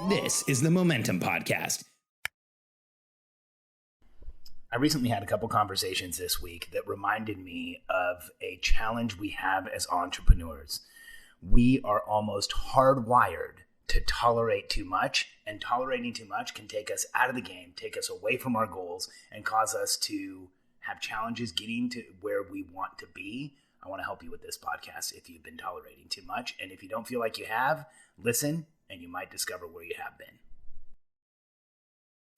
This is the Momentum Podcast. I recently had a couple conversations this week that reminded me of a challenge we have as entrepreneurs. We are almost hardwired to tolerate too much, and tolerating too much can take us out of the game, take us away from our goals, and cause us to have challenges getting to where we want to be. I want to help you with this podcast if you've been tolerating too much. And if you don't feel like you have, listen, and you might discover where you have been.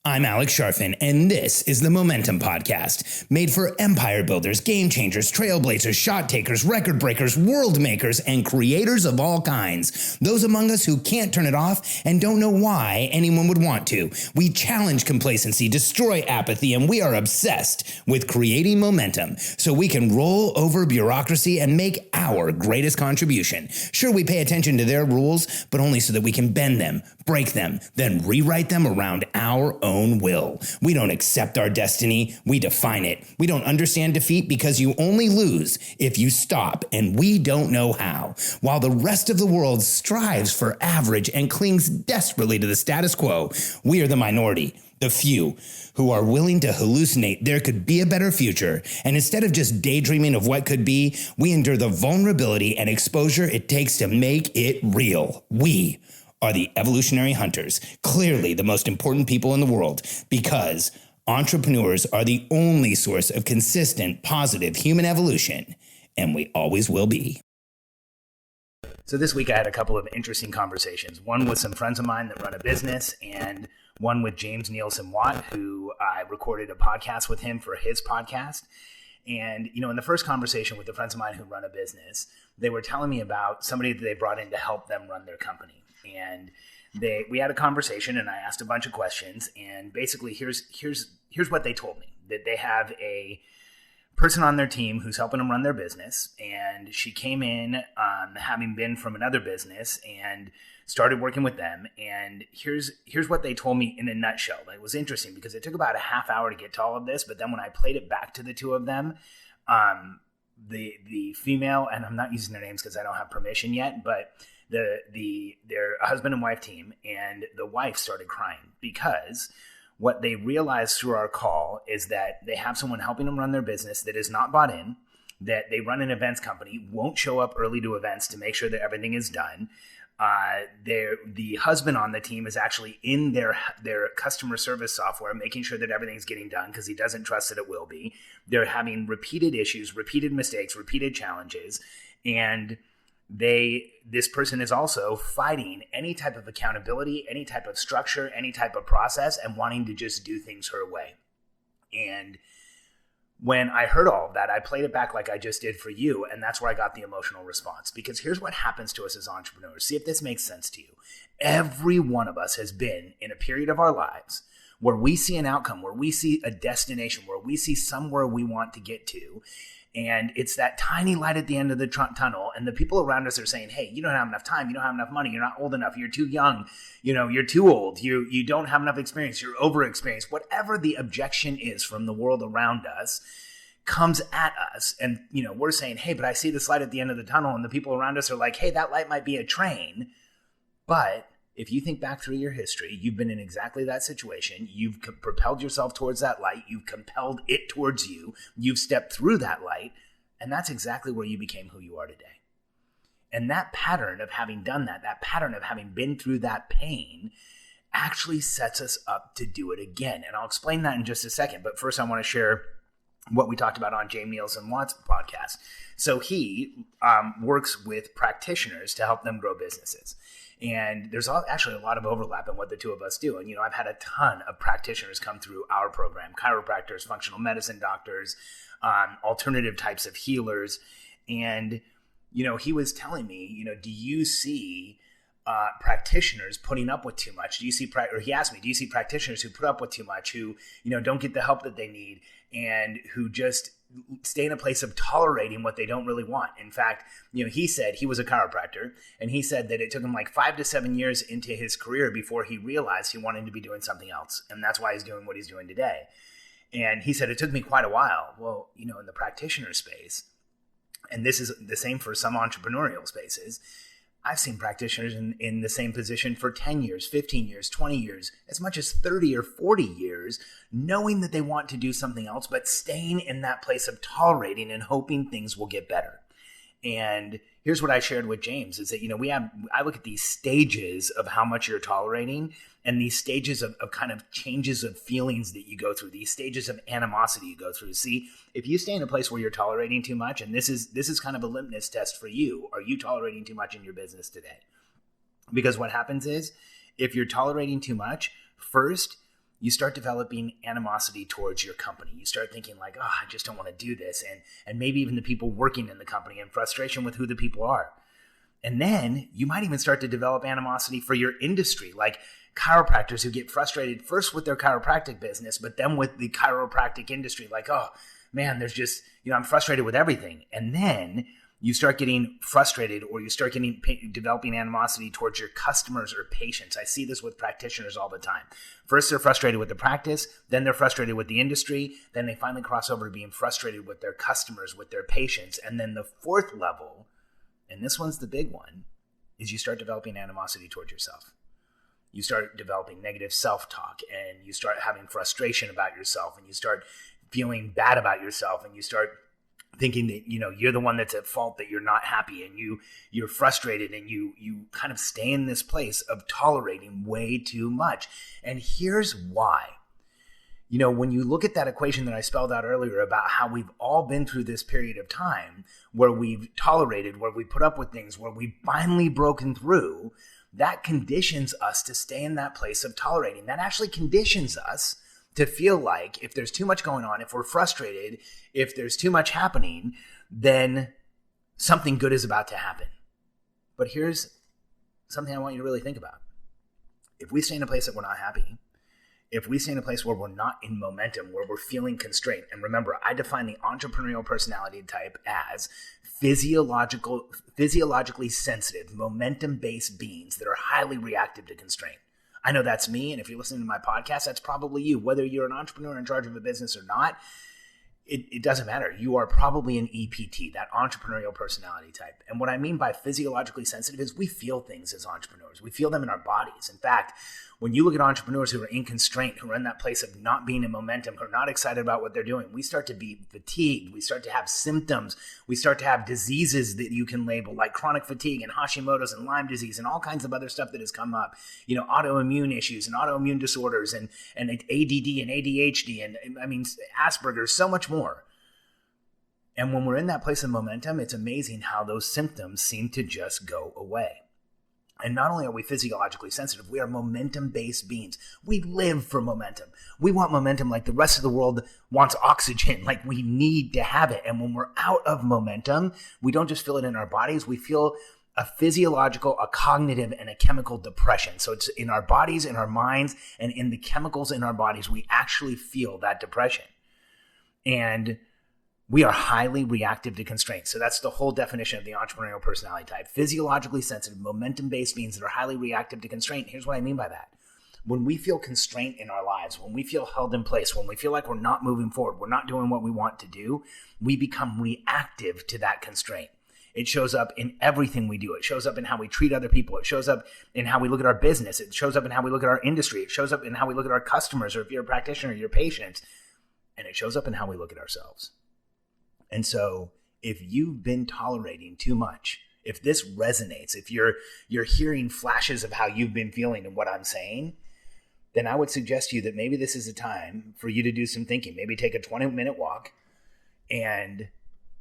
I'm Alex Sharfin, and this is the Momentum Podcast, made for empire builders, game changers, trailblazers, shot takers, record breakers, world makers, and creators of all kinds. Those among us who can't turn it off and don't know why anyone would want to. We challenge complacency, destroy apathy, and we are obsessed with creating momentum so we can roll over bureaucracy and make our greatest contribution. Sure, we pay attention to their rules, but only so that we can bend them, break them, then rewrite them around our own will. We don't accept our destiny, we define it. We don't understand defeat because you only lose if you stop, and we don't know how. While the rest of the world strives for average and clings desperately to the status quo, we are the minority, the few, who are willing to hallucinate there could be a better future. And instead of just daydreaming of what could be, we endure the vulnerability and exposure it takes to make it real. We are the evolutionary hunters, clearly the most important people in the world, because entrepreneurs are the only source of consistent, positive human evolution, and we always will be. So this week I had a couple of interesting conversations, one with some friends of mine that run a business, and one with James Nielsen Watt, who I recorded a podcast with him for his podcast. And, in the first conversation with the friends of mine who run a business, they were telling me about somebody that they brought in to help them run their company. And we had a conversation, and I asked a bunch of questions, and basically here's what they told me, that they have a person on their team who's helping them run their business, and she came in having been from another business and started working with them. And here's what they told me in a nutshell. It was interesting because it took about a half hour to get to all of this, but then when I played it back to the two of them, the female, and I'm not using their names because I don't have permission yet, but their husband and wife team, and the wife started crying because what they realized through our call is that they have someone helping them run their business that is not bought in, that they run an events company, won't show up early to events to make sure that everything is done. The husband on the team is actually in their customer service software, making sure that everything's getting done because he doesn't trust that it will be. They're having repeated issues, repeated mistakes, repeated challenges, and this person is also fighting any type of accountability, any type of structure, any type of process, and wanting to just do things her way. And when I heard all of that, I played it back like I just did for you, and that's where I got the emotional response. Because here's what happens to us as entrepreneurs. See if this makes sense to you. Every one of us has been in a period of our lives where we see an outcome, where we see a destination, where we see somewhere we want to get to. And it's that tiny light at the end of the tunnel. And the people around us are saying, hey, you don't have enough time. You don't have enough money. You're not old enough. You're too young. You're too old. You don't have enough experience. You're over-experienced. Whatever the objection is from the world around us comes at us. And, we're saying, hey, but I see this light at the end of the tunnel. And the people around us are like, hey, that light might be a train. But if you think back through your history, you've been in exactly that situation. You've propelled yourself towards that light. You've compelled it towards you. You've stepped through that light. And that's exactly where you became who you are today. And that pattern of having done that pattern of having been through that pain actually sets us up to do it again. And I'll explain that in just a second. But first, I want to share what we talked about on James Nielsen Watt's podcast. So he works with practitioners to help them grow businesses. And there's actually a lot of overlap in what the two of us do. And, I've had a ton of practitioners come through our program, chiropractors, functional medicine doctors, alternative types of healers. And, he was telling me, do you see practitioners putting up with too much? He asked me, do you see practitioners who put up with too much, who, don't get the help that they need, and who just stay in a place of tolerating what they don't really want? In fact, he said he was a chiropractor, and he said that it took him like 5 to 7 years into his career before he realized he wanted to be doing something else. And that's why he's doing what he's doing today. And he said, it took me quite a while. Well, in the practitioner space, and this is the same for some entrepreneurial spaces, I've seen practitioners in the same position for 10 years, 15 years, 20 years, as much as 30 or 40 years, knowing that they want to do something else, but staying in that place of tolerating and hoping things will get better. And here's what I shared with James is that, I look at these stages of how much you're tolerating and these stages of kind of changes of feelings that you go through, these stages of animosity you go through. See, if you stay in a place where you're tolerating too much, and this is kind of a litmus test for you, are you tolerating too much in your business today? Because what happens is if you're tolerating too much, first, you start developing animosity towards your company. You start thinking like, I just don't want to do this. And maybe even the people working in the company and frustration with who the people are. And then you might even start to develop animosity for your industry, like chiropractors who get frustrated first with their chiropractic business, but then with the chiropractic industry, like, oh man, there's just, I'm frustrated with everything. And then you start getting frustrated or you start developing animosity towards your customers or patients. I see this with practitioners all the time. First, they're frustrated with the practice, then they're frustrated with the industry, then they finally cross over to being frustrated with their customers, with their patients. And then the fourth level, and this one's the big one, is you start developing animosity towards yourself. You start developing negative self-talk and you start having frustration about yourself and you start feeling bad about yourself and you start thinking that, you're the one that's at fault, that you're not happy and you're frustrated and you kind of stay in this place of tolerating way too much. And here's why. When you look at that equation that I spelled out earlier about how we've all been through this period of time where we've tolerated, where we put up with things, where we've finally broken through, that conditions us to stay in that place of tolerating. That actually conditions us to feel like if there's too much going on, if we're frustrated, if there's too much happening, then something good is about to happen. But here's something I want you to really think about. If we stay in a place that we're not happy, if we stay in a place where we're not in momentum, where we're feeling constraint, and remember, I define the entrepreneurial personality type as physiologically sensitive, momentum-based beings that are highly reactive to constraint. I know that's me, and if you're listening to my podcast, that's probably you. Whether you're an entrepreneur in charge of a business or not, it doesn't matter. You are probably an EPT, that entrepreneurial personality type. And what I mean by physiologically sensitive is we feel things as entrepreneurs. We feel them in our bodies. In fact, when you look at entrepreneurs who are in constraint, who are in that place of not being in momentum, who are not excited about what they're doing, we start to be fatigued. We start to have symptoms. We start to have diseases that you can label like chronic fatigue and Hashimoto's and Lyme disease and all kinds of other stuff that has come up, autoimmune issues and autoimmune disorders and ADD and ADHD and Asperger's, so much more. And when we're in that place of momentum, it's amazing how those symptoms seem to just go away. And not only are we physiologically sensitive, we are momentum-based beings. We live for momentum. We want momentum like the rest of the world wants oxygen, like we need to have it. And when we're out of momentum, we don't just feel it in our bodies, we feel a physiological, a cognitive, and a chemical depression. So it's in our bodies, in our minds, and in the chemicals in our bodies, we actually feel that depression. And we are highly reactive to constraints. So that's the whole definition of the entrepreneurial personality type. Physiologically sensitive, momentum-based beings that are highly reactive to constraint. Here's what I mean by that. When we feel constraint in our lives, when we feel held in place, when we feel like we're not moving forward, we're not doing what we want to do, we become reactive to that constraint. It shows up in everything we do. It shows up in how we treat other people. It shows up in how we look at our business. It shows up in how we look at our industry. It shows up in how we look at our customers, or if you're a practitioner, your patients. And it shows up in how we look at ourselves. And so if you've been tolerating too much, if this resonates, if you're hearing flashes of how you've been feeling and what I'm saying, then I would suggest to you that maybe this is a time for you to do some thinking. Maybe take a 20-minute walk and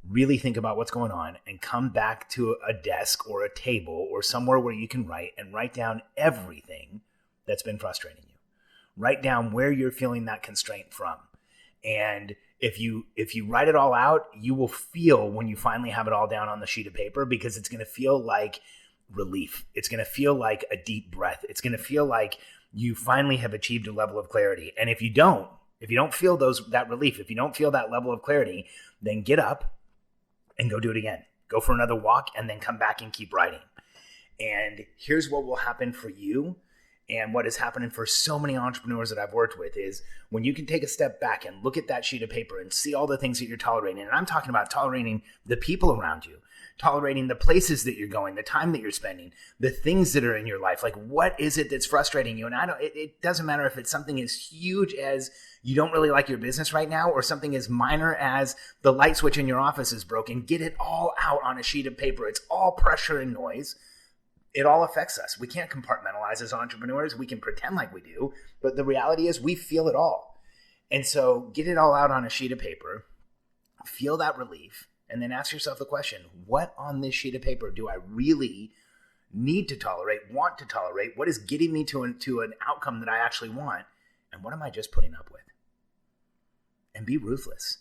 really think about what's going on and come back to a desk or a table or somewhere where you can write down everything that's been frustrating you. Write down where you're feeling that constraint from. And if you write it all out, you will feel when you finally have it all down on the sheet of paper, because it's going to feel like relief. It's going to feel like a deep breath. It's going to feel like you finally have achieved a level of clarity. And if you don't feel that relief, if you don't feel that level of clarity, then get up and go do it again. Go for another walk and then come back and keep writing. And here's what will happen for you. And what is happening for so many entrepreneurs that I've worked with is when you can take a step back and look at that sheet of paper and see all the things that you're tolerating. And I'm talking about tolerating the people around you, tolerating the places that you're going, the time that you're spending, the things that are in your life. Like, what is it that's frustrating you? And it doesn't matter if it's something as huge as you don't really like your business right now, or something as minor as the light switch in your office is broken. Get it all out on a sheet of paper. It's all pressure and noise. It all affects us. We can't compartmentalize as entrepreneurs. We can pretend like we do, but the reality is we feel it all. And so get it all out on a sheet of paper, feel that relief, and then ask yourself the question, what on this sheet of paper do I really need to tolerate, want to tolerate? What is getting me to an outcome that I actually want? And what am I just putting up with? And be ruthless,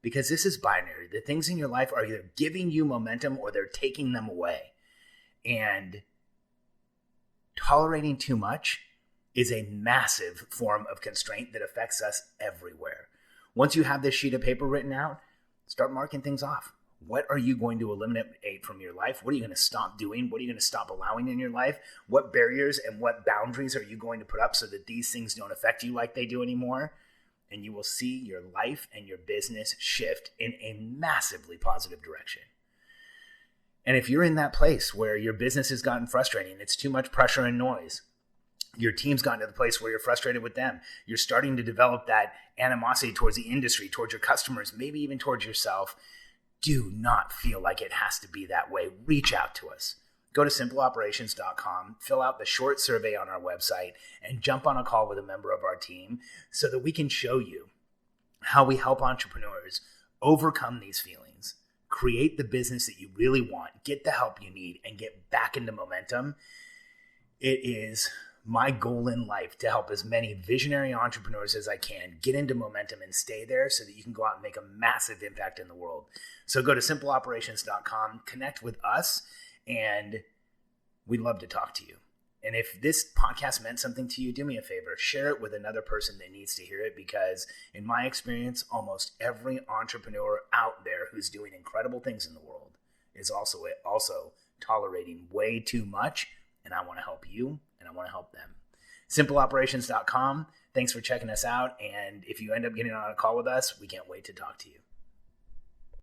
because this is binary. The things in your life are either giving you momentum or they're taking them away. And tolerating too much is a massive form of constraint that affects us everywhere. Once you have this sheet of paper written out, start marking things off. What are you going to eliminate from your life? What are you going to stop doing? What are you going to stop allowing in your life? What barriers and what boundaries are you going to put up so that these things don't affect you like they do anymore? And you will see your life and your business shift in a massively positive direction. And if you're in that place where your business has gotten frustrating, it's too much pressure and noise, your team's gotten to the place where you're frustrated with them, you're starting to develop that animosity towards the industry, towards your customers, maybe even towards yourself, do not feel like it has to be that way. Reach out to us. Go to simpleoperations.com, fill out the short survey on our website, and jump on a call with a member of our team so that we can show you how we help entrepreneurs overcome these feelings, create the business that you really want, get the help you need, and get back into momentum. It is my goal in life to help as many visionary entrepreneurs as I can get into momentum and stay there so that you can go out and make a massive impact in the world. So go to simpleoperations.com, connect with us, and we'd love to talk to you. And if this podcast meant something to you, do me a favor, share it with another person that needs to hear it, because in my experience, almost every entrepreneur out there who's doing incredible things in the world is also tolerating way too much. And I want to help you, and I want to help them. Simpleoperations.com. Thanks for checking us out. And if you end up getting on a call with us, we can't wait to talk to you.